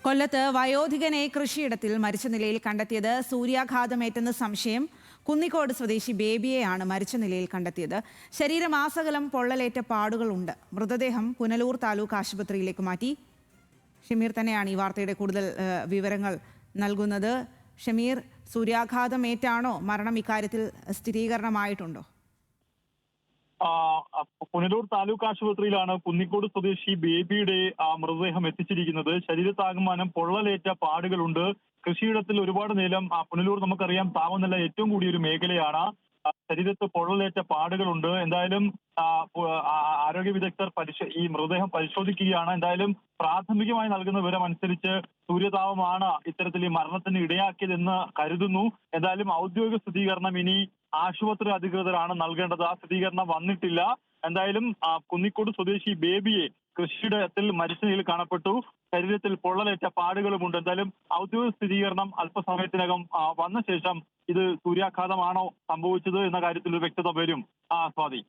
കൊല്ലത്ത് വയോധികനെ കൃഷിയിടത്തിൽ മരിച്ച നിലയിൽ കണ്ടെത്തിയത് സൂര്യാഘാതമേറ്റെന്ന് സംശയം. കുന്നിക്കോട് സ്വദേശി ബേബിയെയാണ് മരിച്ച നിലയിൽ കണ്ടെത്തിയത്. ശരീരമാസകലം പൊള്ളലേറ്റ പാടുകളുണ്ട്. മൃതദേഹം പുനലൂർ താലൂക്ക് ആശുപത്രിയിലേക്ക് മാറ്റി. ഷമീർ തന്നെയാണ് ഈ വാർത്തയുടെ കൂടുതൽ വിവരങ്ങൾ നൽകുന്നത്. ഷമീർ, സൂര്യാഘാതമേറ്റാണോ മരണം? ഇക്കാര്യത്തിൽ സ്ഥിരീകരണമായിട്ടുണ്ടോ? പുനലൂർ താലൂക്ക് ആശുപത്രിയിലാണ് കുന്നിക്കോട് സ്വദേശി ബേബിയുടെ മൃതദേഹം എത്തിച്ചിരിക്കുന്നത്. ശരീരത്താകമാനം പൊള്ളലേറ്റ പാടുകളുണ്ട്. കൃഷിയിടത്തിൽ ഒരുപാട് നേരം പുനലൂർ നമുക്കറിയാം താപനില ഏറ്റവും കൂടിയ ഒരു മേഖലയാണ്. ശരീരത്ത് പൊള്ളലേറ്റ പാടുകളുണ്ട്. എന്തായാലും ആരോഗ്യ വിദഗ്ധർ ഈ മൃതദേഹം പരിശോധിക്കുകയാണ്. എന്തായാലും പ്രാഥമികമായി നൽകുന്ന വിവരം അനുസരിച്ച് സൂര്യതാപമാണ് ഇത്തരത്തിൽ ഈ മരണത്തിന് ഇടയാക്കിയതെന്ന് കരുതുന്നു. എന്തായാലും ഔദ്യോഗിക സ്ഥിരീകരണം ഇനി ആശുപത്രി അധികൃതരാണ് നൽകേണ്ടത്. ആ സ്ഥിരീകരണം വന്നിട്ടില്ല. എന്തായാലും കുന്നിക്കോട് സ്വദേശി ബേബിയെ കൃഷിയിടത്തിൽ മരിച്ച നിലയിൽ കാണപ്പെട്ടു. ശരീരത്തിൽ പൊള്ളലേറ്റ പാടുകളുമുണ്ട്. എന്തായാലും ഔദ്യോഗിക സ്ഥിരീകരണം അല്പസമയത്തിനകം വന്ന ശേഷം ഇത് സൂര്യാഘാതമാണോ സംഭവിച്ചത് എന്ന കാര്യത്തിൽ ഒരു വ്യക്തത വരും. സ്വാതി.